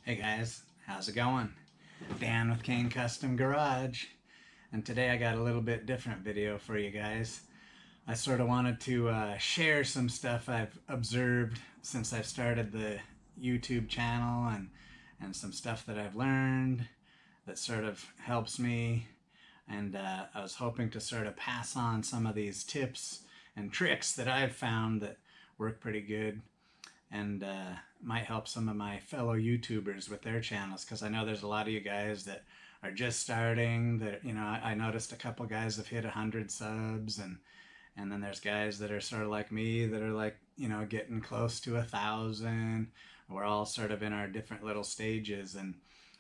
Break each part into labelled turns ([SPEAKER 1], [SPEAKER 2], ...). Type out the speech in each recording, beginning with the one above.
[SPEAKER 1] Hey guys, how's it going? Dan with Kane Custom Garage, and today I got a little bit different video for you guys. I sort of wanted to share some stuff I've observed since I've started the YouTube channel and some stuff that I've learned that sort of helps me, and I was hoping to sort of pass on some of these tips and tricks that I've found that work pretty good and might help some of my fellow YouTubers with their channels, because I know there's a lot of you guys that are just starting, that, you know, I noticed a couple guys have hit 100 subs, and then there's guys that are sort of like me that are like, you know, getting close to 1,000. We're all sort of in our different little stages, and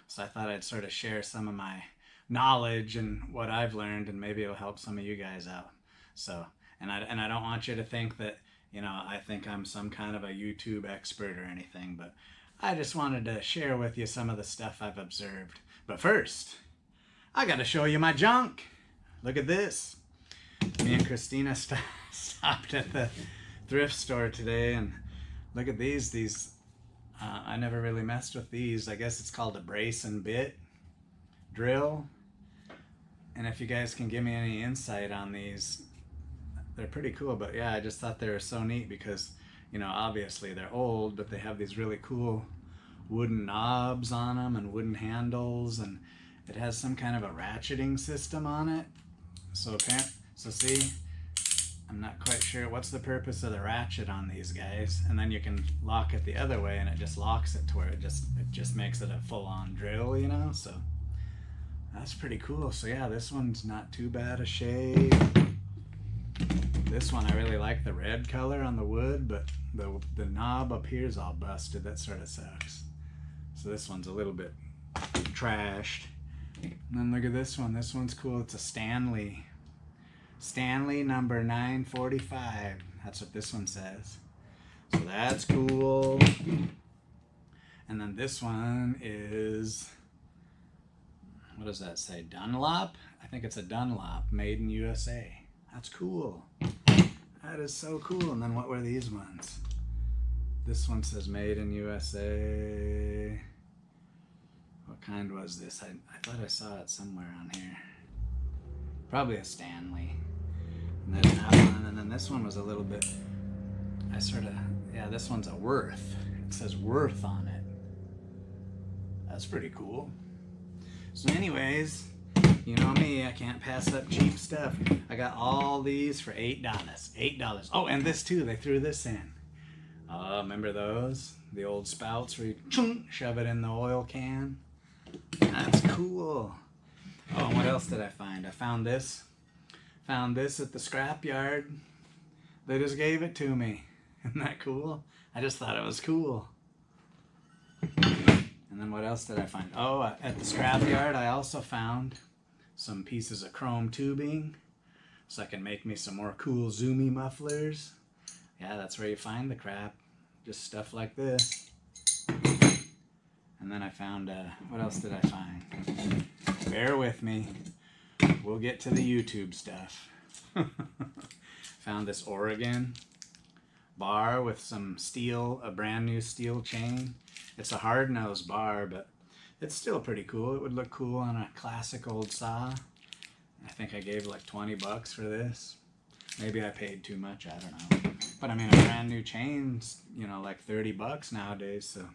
[SPEAKER 1] so I thought I'd sort of share some of my knowledge and what I've learned, and maybe it'll help some of you guys out. So, and I don't want you to think that, you know, I think I'm some kind of a YouTube expert or anything, but I just wanted to share with you some of the stuff I've observed. But first, I got to show you my junk. Look at this. Me and Christina stopped at the thrift store today, and look at these. I never really messed with these. I guess it's called a brace and bit drill. And if you guys can give me any insight on these, they're pretty cool. But yeah, I just thought they were so neat because, you know, obviously they're old, but they have these really cool wooden knobs on them and wooden handles, and it has some kind of a ratcheting system on it. So see, I'm not quite sure what's the purpose of the ratchet on these guys, and then you can lock it the other way and it just locks it to where it just makes it a full-on drill, you know. So that's pretty cool. So yeah, this one's not too bad a shape. This one, I really like the red color on the wood, but the knob up here is all busted. That sort of sucks. So this one's a little bit trashed. And then look at this one. This one's cool. It's a Stanley number 945. That's what this one says. So that's cool. And then this one is, what does that say? Dunlop? I think it's a Dunlop, made in USA. That's cool. That is so cool. And then what were these ones? This one says made in USA. What kind was this? I thought I saw it somewhere on here. Probably a Stanley. And then that one, and then this one was a little bit, yeah, this one's a Worth. It says Worth on it. That's pretty cool. So anyways, you know me, I can't pass up cheap stuff. I got all these for $8. $8. Oh, and this too, they threw this in. Remember those? The old spouts where you shove it in the oil can? That's cool. Oh, and what else did I find? I found this. Found this at the scrapyard. They just gave it to me. Isn't that cool? I just thought it was cool. And then what else did I find? Oh, at the scrapyard I also found some pieces of chrome tubing so I can make me some more cool zoomy mufflers. Yeah, that's where you find the crap. Just stuff like this. And then I found, what else did I find? Bear with me. We'll get to the YouTube stuff. Found this Oregon bar with some steel, a brand new steel chain. It's a hard-nosed bar, but it's still pretty cool. It would look cool on a classic old saw. I think I gave like 20 bucks for this. Maybe I paid too much, I don't know. But I mean, a brand new chain's, you know, like 30 bucks nowadays, so.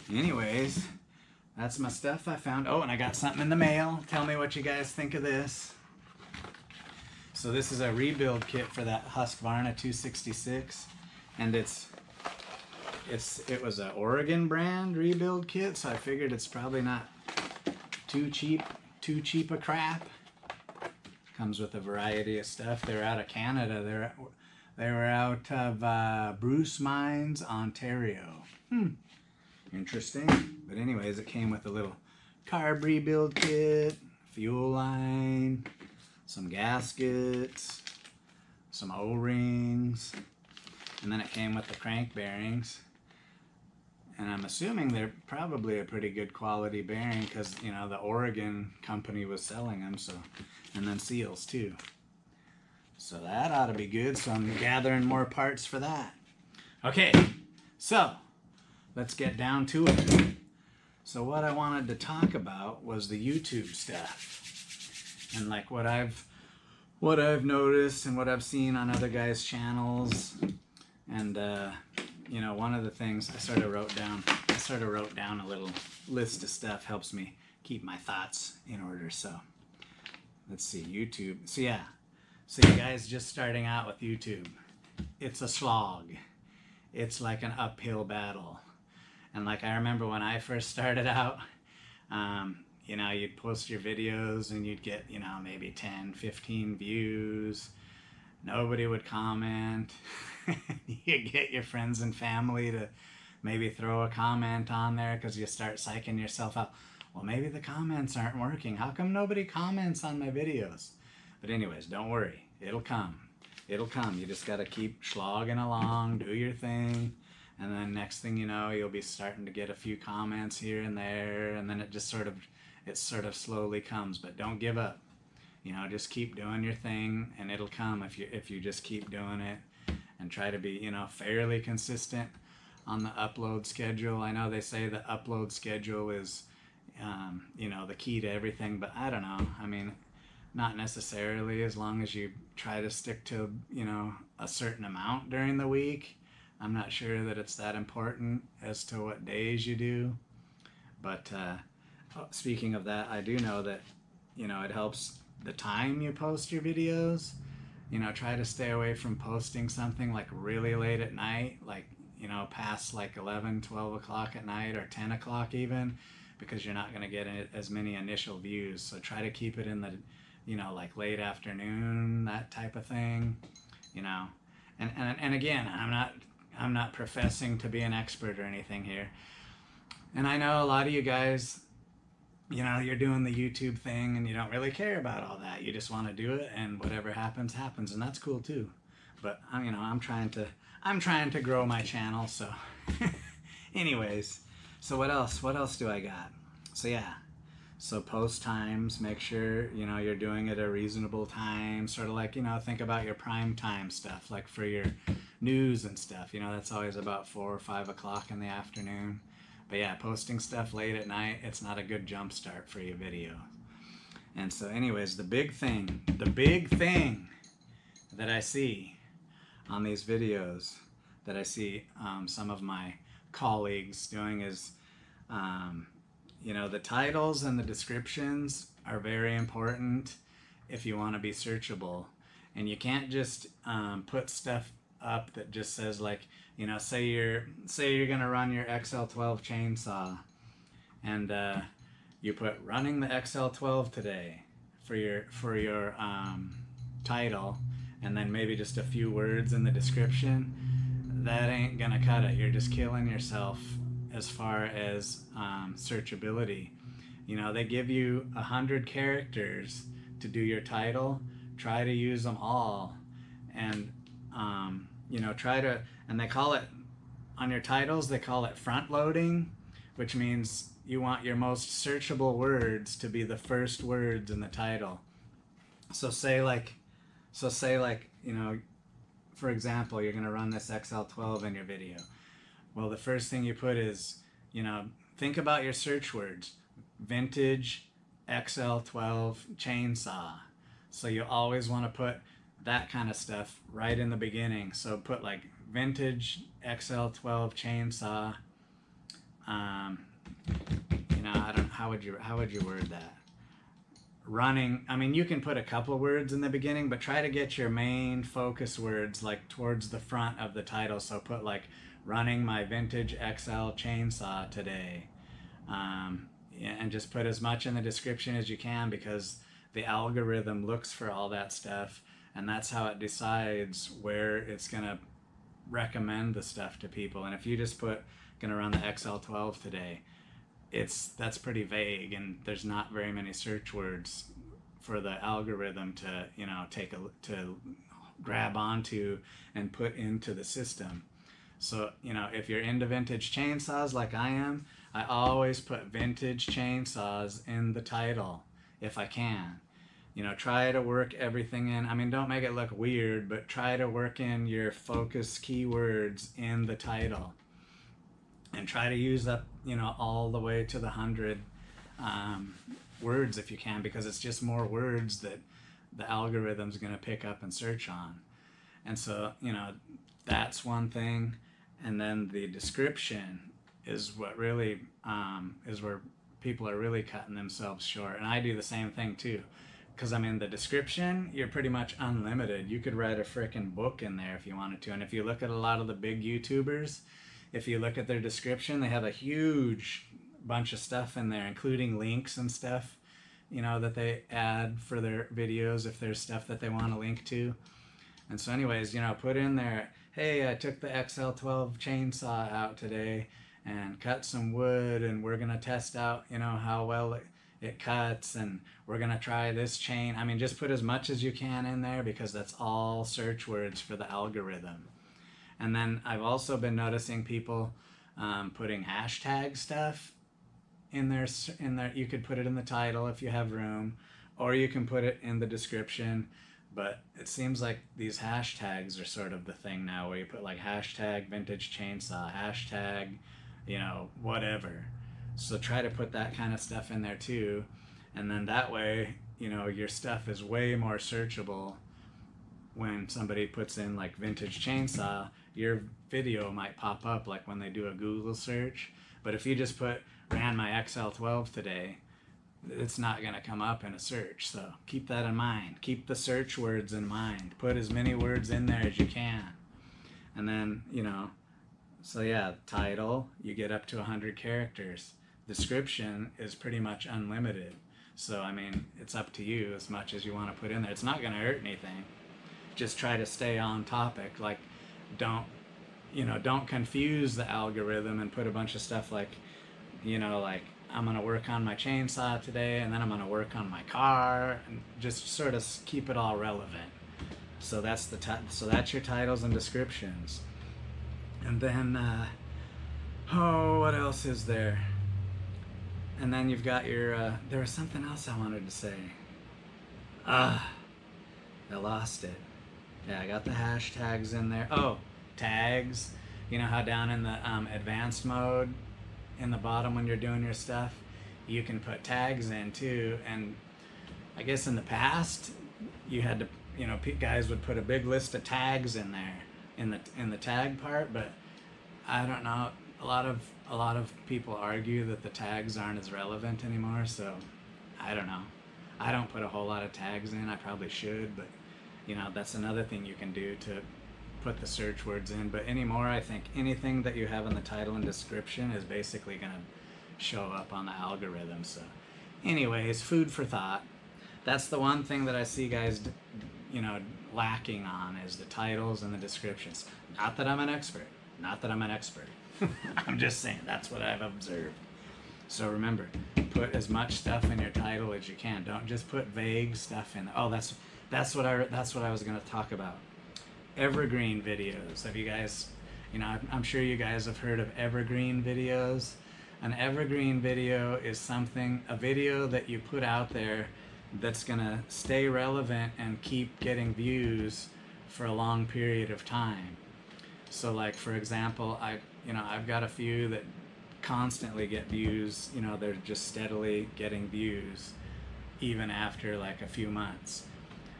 [SPEAKER 1] Anyways, that's my stuff I found. Oh, and I got something in the mail. Tell me what you guys think of this. So this is a rebuild kit for that Husqvarna 266, and it was an Oregon brand rebuild kit, so I figured it's probably not too cheap a crap. Comes with a variety of stuff. They're out of Canada. They were out of Bruce Mines, Ontario. Interesting. But anyways, it came with a little carb rebuild kit, fuel line, some gaskets, some O-rings, and then it came with the crank bearings. And I'm assuming they're probably a pretty good quality bearing because, you know, the Oregon company was selling them, so, and then seals too. So that ought to be good. So I'm gathering more parts for that. Okay, so let's get down to it. So what I wanted to talk about was the YouTube stuff, and like what I've noticed and what I've seen on other guys' channels. And you know, one of the things I sort of wrote down a little list of stuff, helps me keep my thoughts in order. So let's see, YouTube. So yeah, so you guys just starting out with YouTube, it's a slog. It's like an uphill battle. And like I remember when I first started out, you know, you'd post your videos and you'd get, you know, maybe 10, 15 views. Nobody would comment. You get your friends and family to maybe throw a comment on there because you start psyching yourself out. Well, maybe the comments aren't working. How come nobody comments on my videos? But anyways, don't worry. It'll come. It'll come. You just got to keep slogging along, do your thing. And then next thing you know, you'll be starting to get a few comments here and there. And then it just sort of slowly comes. But don't give up. You know, just keep doing your thing and it'll come if you just keep doing it and try to be, you know, fairly consistent on the upload schedule. I know they say the upload schedule is, you know, the key to everything, but I don't know. I mean, not necessarily, as long as you try to stick to, you know, a certain amount during the week. I'm not sure that it's that important as to what days you do. But speaking of that, I do know that, you know, it helps the time you post your videos. You know, try to stay away from posting something like really late at night, like, you know, past like 11, 12 o'clock at night or 10 o'clock even, because you're not going to get as many initial views. So try to keep it in the, you know, like late afternoon, that type of thing, you know. And again, I'm not professing to be an expert or anything here. And I know a lot of you guys, you know, you're doing the YouTube thing and you don't really care about all that. You just want to do it and whatever happens, happens. And that's cool too. But you know, I'm trying to grow my channel. So anyways, so what else do I got? So yeah, so post times, make sure, you know, you're doing it at a reasonable time, sort of like, you know, think about your prime time stuff, like for your news and stuff, you know, that's always about 4 or 5 o'clock in the afternoon. But yeah, posting stuff late at night, it's not a good jump start for your video. And so anyways, the big thing that I see on these videos, that I see some of my colleagues doing is, you know, the titles and the descriptions are very important if you want to be searchable. And you can't just put stuff up that just says, like, you know, say you're gonna run your XL12 chainsaw, and you put running the XL12 today for your title, and then maybe just a few words in the description. That ain't gonna cut it. You're just killing yourself as far as searchability. You know, they give you 100 characters to do your title. Try to use them all, and you know, and they call it, on your titles, they call it front loading, which means you want your most searchable words to be the first words in the title. So say like, you know, for example, you're going to run this XL12 in your video. Well, the first thing you put is, you know, think about your search words, vintage XL12 chainsaw. So you always want to put that kind of stuff right in the beginning. So put like vintage XL12 chainsaw. You know, I don't, how would you word that? Running, I mean, you can put a couple of words in the beginning, but try to get your main focus words like towards the front of the title. So put like running my vintage XL chainsaw today. And just put as much in the description as you can, because the algorithm looks for all that stuff, and that's how it decides where it's gonna recommend the stuff to people. And if you just put gonna run the XL12 today, that's pretty vague, and there's not very many search words for the algorithm to, you know, to grab onto and put into the system. So, you know, if you're into vintage chainsaws like I am, I always put vintage chainsaws in the title if I can. You know, try to work everything in. I mean, don't make it look weird, but try to work in your focus keywords in the title. and try to use up, you know, all the way to the 100 words if you can, because it's just more words that the algorithm's going to pick up and search on. And so, you know, that's one thing. And then the description is what really is where people are really cutting themselves short. And I do the same thing too, because I mean, the description, you're pretty much unlimited. You could write a freaking book in there if you wanted to. And if you look at a lot of the big YouTubers, if you look at their description, they have a huge bunch of stuff in there, including links and stuff, you know, that they add for their videos if there's stuff that they want to link to. And so anyways, you know, put in there, hey, I took the XL12 chainsaw out today and cut some wood, and we're going to test out, you know, how well it cuts, and we're going to try this chain. I mean, just put as much as you can in there, because that's all search words for the algorithm. And then I've also been noticing people putting hashtag stuff in there. You could put it in the title if you have room, or you can put it in the description. But it seems like these hashtags are sort of the thing now, where you put like hashtag vintage chainsaw, hashtag, you know, whatever. So try to put that kind of stuff in there too. And then that way, you know, your stuff is way more searchable. When somebody puts in like vintage chainsaw, your video might pop up like when they do a Google search. But if you just put ran my XL12 today, it's not going to come up in a search. So keep that in mind. Keep the search words in mind. Put as many words in there as you can. And then, you know, so yeah, title, you get up to 100 characters. Description is pretty much unlimited. So, I mean, it's up to you as much as you want to put in there. It's not going to hurt anything. Just try to stay on topic. Like, don't confuse the algorithm and put a bunch of stuff like, you know, like, I'm going to work on my chainsaw today, and then I'm going to work on my car, and just sort of keep it all relevant. So that's so that's your titles and descriptions. And then, what else is there? And then you've got your, there was something else I wanted to say. I lost it. Yeah, I got the hashtags in there. Oh, tags. You know how down in the advanced mode, in the bottom when you're doing your stuff, you can put tags in too. And I guess in the past, you had to, you know, guys would put a big list of tags in there in the tag part, but I don't know. A lot of people argue that the tags aren't as relevant anymore, so I don't know. I don't put a whole lot of tags in. I probably should, but you know, that's another thing you can do to put the search words in. But anymore, I think anything that you have in the title and description is basically going to show up on the algorithm. So anyways, food for thought. That's the one thing that I see guys, you know, lacking on, is the titles and the descriptions. Not that I'm an expert. I'm just saying, that's what I've observed. So remember, put as much stuff in your title as you can. Don't just put vague stuff in there. Oh, that's what I was going to talk about. Evergreen videos. Have you guys, you know, I'm sure you guys have heard of evergreen videos. An evergreen video is a video that you put out there that's going to stay relevant and keep getting views for a long period of time. So like, for example, I've got a few that constantly get views. You know, they're just steadily getting views even after like a few months.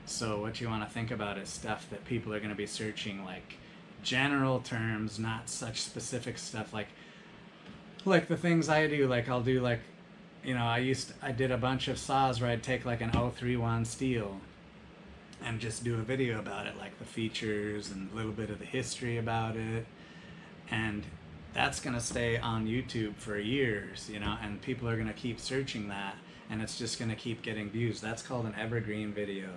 [SPEAKER 1] So what you want to think about is stuff that people are going to be searching, like general terms, not such specific stuff like the things I do. Like I'll do like, you know, I did a bunch of saws where I'd take like an 031 steel and just do a video about it, like the features and a little bit of the history about it. And that's going to stay on YouTube for years, you know, and people are going to keep searching that, and it's just going to keep getting views. That's called an evergreen video.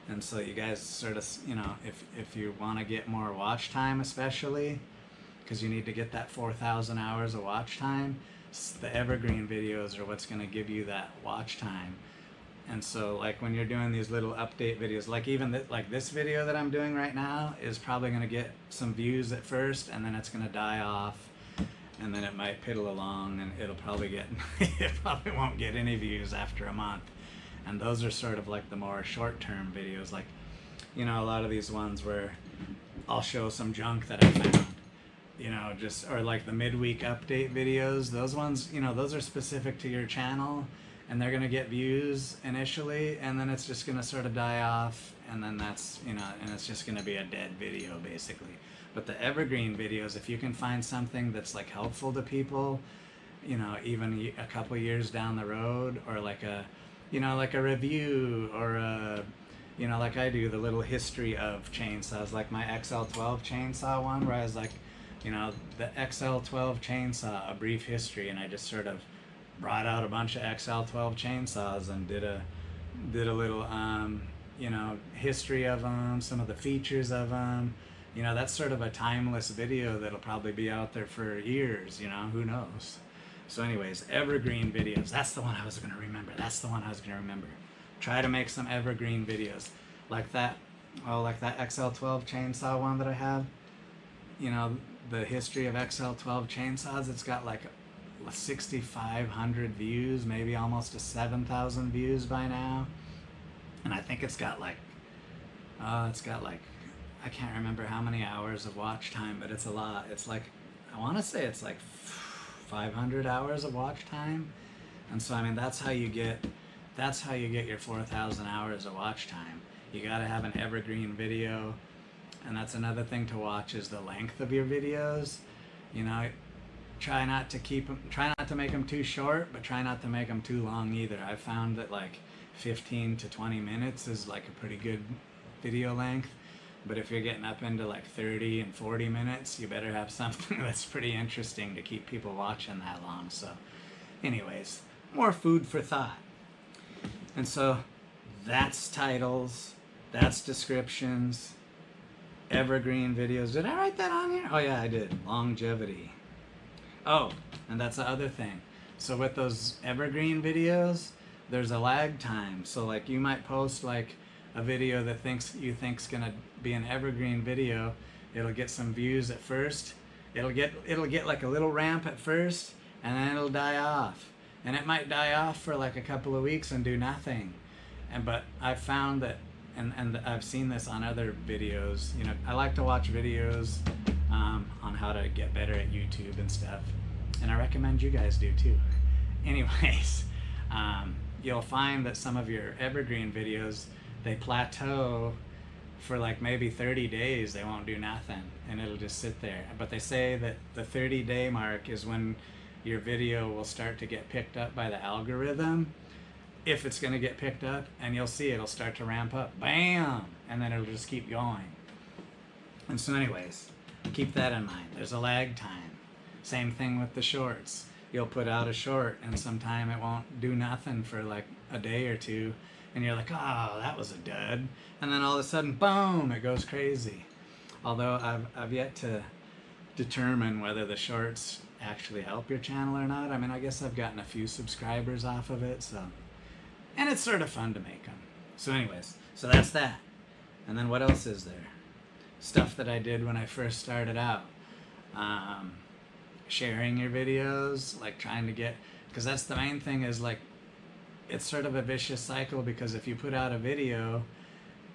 [SPEAKER 1] And so you guys sort of, you know, if you want to get more watch time, especially because you need to get that 4,000 hours of watch time, the evergreen videos are what's going to give you that watch time. And so like when you're doing these little update videos, like even like this video that I'm doing right now is probably going to get some views at first, and then it's going to die off, and then it might piddle along, and it probably won't get any views after a month. And those are sort of like the more short-term videos, like, you know, a lot of these ones where I'll show some junk that I found. you know, just, or like the midweek update videos, those ones, you know, those are specific to your channel, and they're going to get views initially, and then it's just going to sort of die off, and then that's, you know, and it's just going to be a dead video basically. But the evergreen videos, if you can find something that's like helpful to people, you know, even a couple years down the road, or like a, you know, like a review, or a, you know, like I do the little history of chainsaws, like my XL12 chainsaw one, where I was like, you know, the XL12 chainsaw, a brief history, and I just sort of brought out a bunch of XL12 chainsaws and did a little, you know, history of them, some of the features of them. You know, that's sort of a timeless video that'll probably be out there for years, you know, who knows. So anyways, evergreen videos, that's the one I was going to remember. That's the one I was going to remember. Try to make some evergreen videos like that. Oh, like that XL12 chainsaw one that I have. You know, the history of XL12 chainsaws, it's got like 6,500 views, maybe almost to 7,000 views by now. And I think it's got like, I can't remember how many hours of watch time, but it's a lot. It's like, I want to say it's like 500 hours of watch time. And so, I mean, that's how you get your 4,000 hours of watch time. You got to have an evergreen video. And that's another thing to watch, is the length of your videos. You know, try not to make them too short, but try not to make them too long either. I found that like 15 to 20 minutes is like a pretty good video length. But if you're getting up into like 30 and 40 minutes, you better have something that's pretty interesting to keep people watching that long. So anyways, more food for thought. And so that's titles, that's descriptions, evergreen videos. Did I write that on here? Oh yeah, I did. Longevity. Oh, and that's the other thing. So with those evergreen videos, there's a lag time. So like you might post like a video that you think's gonna be an evergreen video. It'll get some views at first. It'll get like a little ramp at first, and then it'll die off. And it might die off for like a couple of weeks and do nothing. But I've found that, and I've seen this on other videos. You know, I like to watch videos on how to get better at YouTube and stuff, and I recommend you guys do too. Anyways, you'll find that some of your evergreen videos, they plateau for like maybe 30 days. They won't do nothing, and it'll just sit there. But they say that the 30-day mark is when your video will start to get picked up by the algorithm, if it's going to get picked up, and you'll see it'll start to ramp up, bam, and then it'll just keep going. And so anyways, keep that in mind. There's a lag time. Same thing with the shorts. You'll put out a short, and sometime it won't do nothing for like a day or two, and you're like, oh, that was a dud, and then all of a sudden, boom, it goes crazy. Although I've yet to determine whether the shorts actually help your channel or not. I mean, I guess I've gotten a few subscribers off of it, so, and it's sort of fun to make them. So anyways, so that's that. And then what else is there? Stuff that I did when I first started out. Sharing your videos, like trying to get, because that's the main thing, is like, it's sort of a vicious cycle, because if you put out a video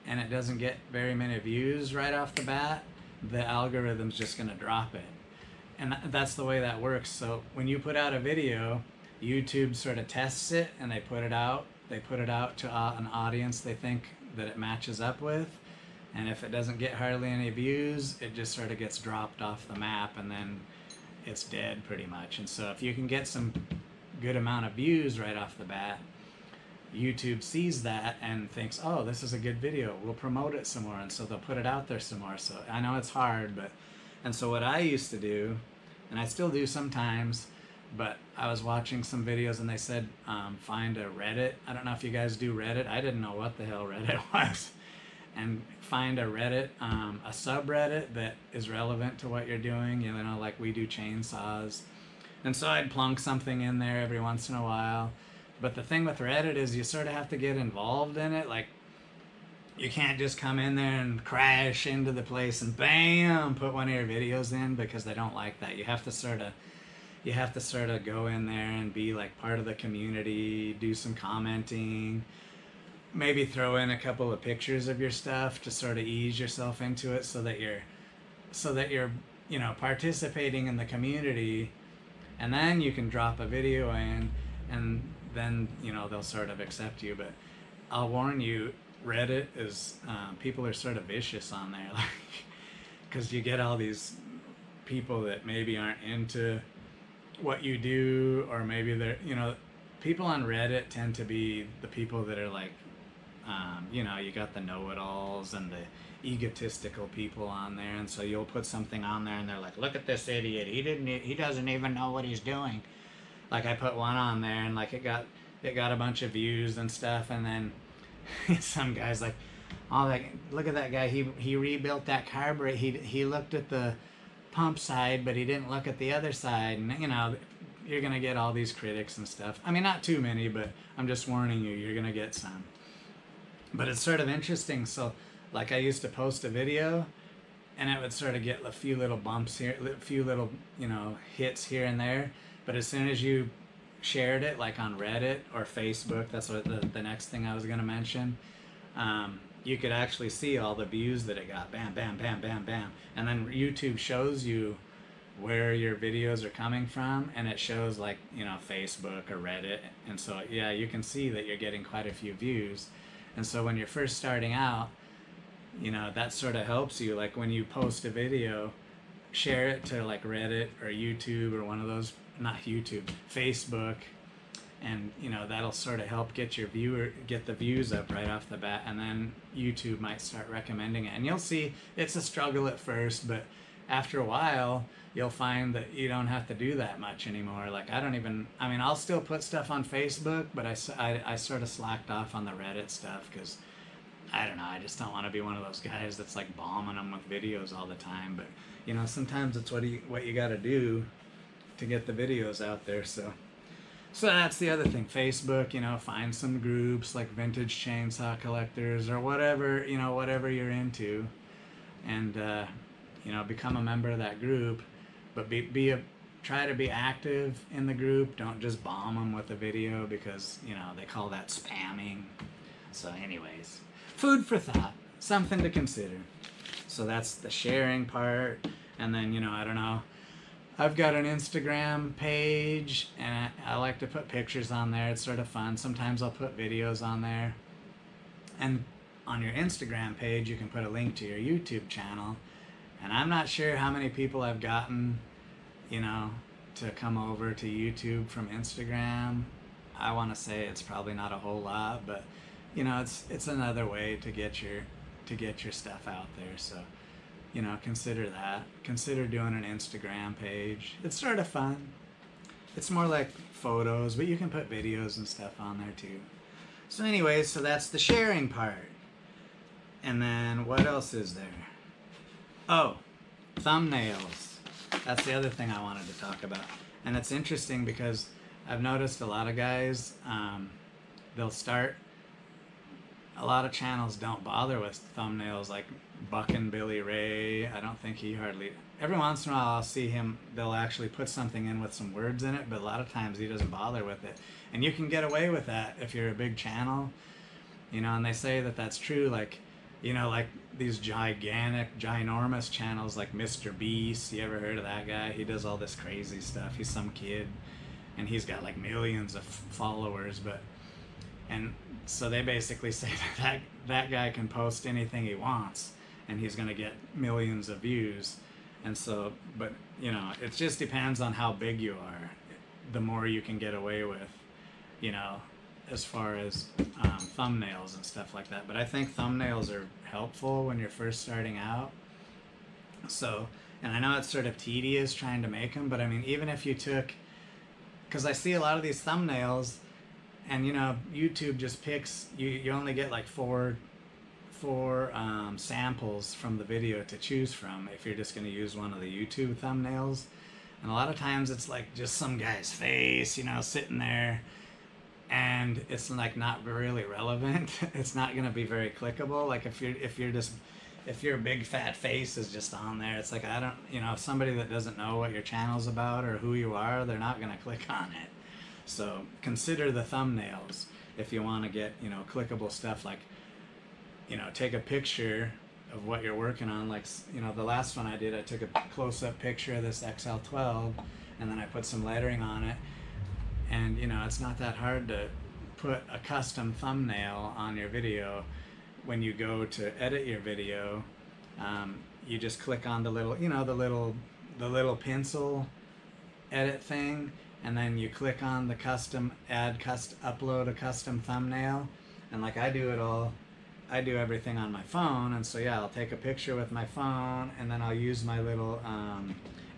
[SPEAKER 1] and it doesn't get very many views right off the bat, the algorithm's just going to drop it. And that's the way that works. So when you put out a video, YouTube sort of tests it, and they put it out to an audience they think that it matches up with. And if it doesn't get hardly any views, it just sort of gets dropped off the map, and then it's dead pretty much. And so if you can get some good amount of views right off the bat, YouTube sees that and thinks, oh, this is a good video, we'll promote it some more, and so they'll put it out there some more. So I know it's hard, but, and so what I used to do, and I still do sometimes, but I was watching some videos and they said, find a Reddit. I don't know if you guys do Reddit. I didn't know what the hell Reddit was. And find a Reddit, a subreddit that is relevant to what you're doing. You know, like we do chainsaws. And so I'd plunk something in there every once in a while. But the thing with Reddit is you sort of have to get involved in it. Like, you can't just come in there and crash into the place and bam, put one of your videos in, because they don't like that. You have to sort of go in there and be like part of the community, do some commenting, maybe throw in a couple of pictures of your stuff to sort of ease yourself into it, so that you're you know, participating in the community, and then you can drop a video in, and then, you know, they'll sort of accept you. But I'll warn you, Reddit is, people are sort of vicious on there, like, because you get all these people that maybe aren't into what you do, or maybe they're, you know, people on Reddit tend to be the people that are like, you know, you got the know-it-alls and the egotistical people on there, and so you'll put something on there and they're like, look at this idiot, he doesn't even know what he's doing. Like, I put one on there and like it got a bunch of views and stuff, and then some guy's like, oh, like, look at that guy, he rebuilt that carburetor, he looked at the pump side but he didn't look at the other side, and you know, you're gonna get all these critics and stuff. I mean, not too many, but I'm just warning you, you're gonna get some. But it's sort of interesting. So like, I used to post a video and it would sort of get a few little bumps here, a few little, you know, hits here and there, but as soon as you shared it, like on Reddit or Facebook, that's what the next thing I was going to mention, you could actually see all the views that it got. Bam, bam, bam, bam, bam. And then YouTube shows you where your videos are coming from, and it shows, like, you know, Facebook or Reddit. And so, yeah, you can see that you're getting quite a few views. And so when you're first starting out, you know, that sort of helps you. Like, when you post a video, share it to like Reddit or YouTube or one of those, not YouTube, Facebook, and you know, that'll sort of help get the views up right off the bat, and then YouTube might start recommending it. And you'll see it's a struggle at first, but after a while you'll find that you don't have to do that much anymore. Like, I mean, I'll still put stuff on Facebook, but I sort of slacked off on the Reddit stuff, because I don't know, I just don't want to be one of those guys that's like bombing them with videos all the time. But you know, sometimes it's what you got to do to get the videos out there. So that's the other thing. Facebook, you know, find some groups like Vintage Chainsaw Collectors or whatever, you know, whatever you're into, and you know, become a member of that group. But try to be active in the group. Don't just bomb them with a video, because you know, they call that spamming. So anyways, food for thought, something to consider. So that's the sharing part. And then, you know, I don't know, I've got an Instagram page, and I like to put pictures on there. It's sort of fun. Sometimes I'll put videos on there. And on your Instagram page, you can put a link to your YouTube channel. And I'm not sure how many people I've gotten, you know, to come over to YouTube from Instagram. I want to say it's probably not a whole lot, but you know, it's another way to get your stuff out there. So, you know, consider that. Consider doing an Instagram page. It's sort of fun. It's more like photos, but you can put videos and stuff on there too. So anyways, so that's the sharing part. And then what else is there? Oh, thumbnails. That's the other thing I wanted to talk about. And it's interesting because I've noticed a lot of guys, a lot of channels don't bother with thumbnails, like Buckin' Billy Ray. I don't think he every once in a while I'll see him, they'll actually put something in with some words in it, but a lot of times he doesn't bother with it. And you can get away with that if you're a big channel, you know, and they say that that's true. Like, you know, like these ginormous channels like Mr. Beast. You ever heard of that guy? He does all this crazy stuff. He's some kid, and he's got like millions of followers, and so they basically say that guy can post anything he wants, and he's going to get millions of views. And so, but you know, it just depends on how big you are. The more you can get away with, you know, as far as thumbnails and stuff like that. But I think thumbnails are helpful when you're first starting out. So, and I know it's sort of tedious trying to make them, but I mean, even if you took, because I see a lot of these thumbnails, and you know, YouTube just picks, you only get like four samples from the video to choose from if you're just going to use one of the YouTube thumbnails. And a lot of times it's like just some guy's face, you know, sitting there, and it's like not really relevant. It's not going to be very clickable. Like if your big fat face is just on there, it's like, I don't, you know, somebody that doesn't know what your channel's about or who you are, they're not going to click on it. So consider the thumbnails if you want to get, you know, clickable stuff. Like, you know, take a picture of what you're working on. Like, you know, the last one I did, I took a close-up picture of this XL12 and then I put some lettering on it. And, you know, it's not that hard to put a custom thumbnail on your video. When you go to edit your video, you just click on the little, you know, the little pencil edit thing, and then you click on the upload a custom thumbnail. And like I do everything on my phone, and so yeah, I'll take a picture with my phone, and then I'll use my little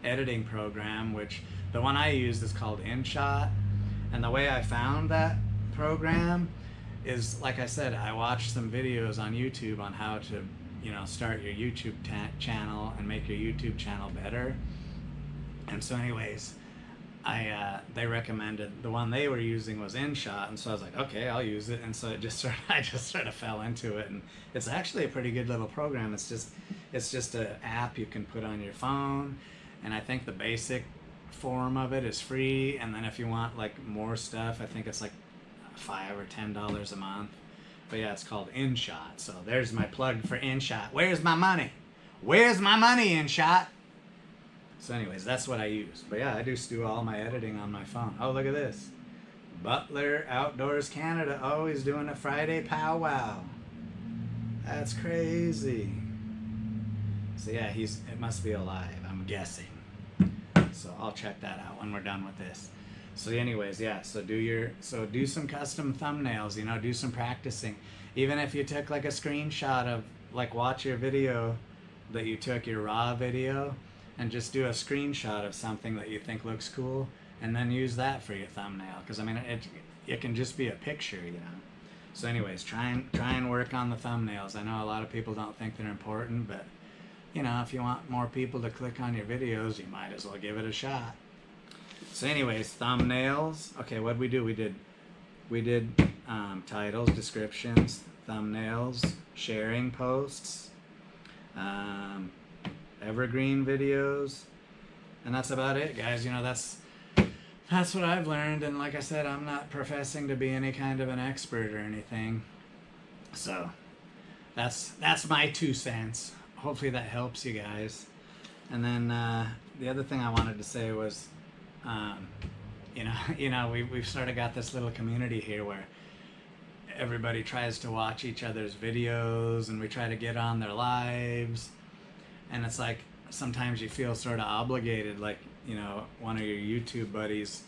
[SPEAKER 1] editing program, which the one I use is called InShot. And the way I found that program is, like I said, I watched some videos on YouTube on how to, you know, start your YouTube channel and make your YouTube channel better. And so anyways, they recommended, the one they were using was InShot, and so I was like, okay, I'll use it. And so I just sort of fell into it, and it's actually a pretty good little program. It's just an app you can put on your phone, and I think the basic form of it is free, and then if you want like more stuff, I think it's like $5 or $10 a month. But yeah, it's called InShot. So there's my plug for InShot. Where's my money? Where's my money, InShot? So anyways, that's what I use. But yeah, I just do all my editing on my phone. Oh, look at this. Butler Outdoors Canada, always doing a Friday powwow. That's crazy. So yeah, it must be alive, I'm guessing. So I'll check that out when we're done with this. So anyways, yeah, so do some custom thumbnails, you know, do some practicing. Even if you took like a screenshot of, like, watch your video that you took, your raw video, and just do a screenshot of something that you think looks cool, and then use that for your thumbnail. Because I mean, it can just be a picture, you know. So anyways, try and work on the thumbnails. I know a lot of people don't think they're important, but you know, if you want more people to click on your videos, you might as well give it a shot. So anyways, thumbnails. Okay, what'd we do? We did titles, descriptions, thumbnails, sharing posts, evergreen videos, and that's about it, guys. You know, that's what I've learned, and like I said, I'm not professing to be any kind of an expert or anything. So that's my 2 cents. Hopefully that helps you guys. And then the other thing I wanted to say was, you know, we've sort of got this little community here where everybody tries to watch each other's videos, and we try to get on their lives, and it's like sometimes you feel sort of obligated, like, you know, one of your YouTube buddies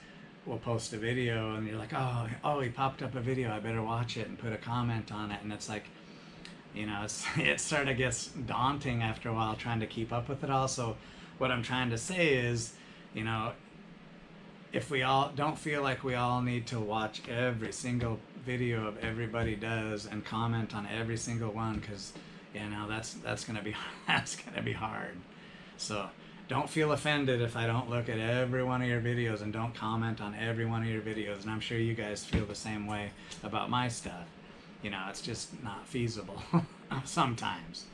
[SPEAKER 1] will post a video and you're like, oh, he popped up a video, I better watch it and put a comment on it. And it's like, you know, it sort of gets daunting after a while trying to keep up with it all. So what I'm trying to say is, you know, if we all don't feel like we all need to watch every single video of everybody does and comment on every single one, because, you know, that's gonna be hard. So don't feel offended if I don't look at every one of your videos and don't comment on every one of your videos. And I'm sure you guys feel the same way about my stuff. You know, it's just not feasible sometimes.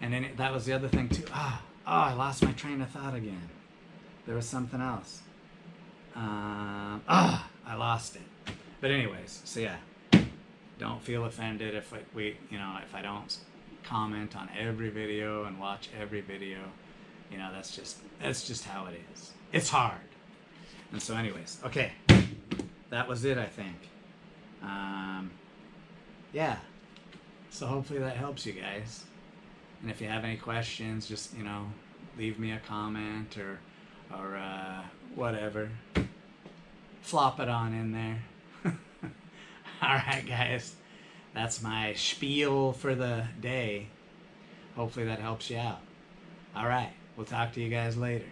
[SPEAKER 1] And then that was the other thing too. I lost my train of thought again. There was something else. I lost it. But anyways, so yeah, don't feel offended if if I don't comment on every video and watch every video. You know, that's just how it is. It's hard. And so anyways, okay, that was it, I think. Yeah, so hopefully that helps you guys. And if you have any questions, just, you know, leave me a comment or whatever. Flop it on in there. Alright, guys, that's my spiel for the day. Hopefully that helps you out. Alright, we'll talk to you guys later.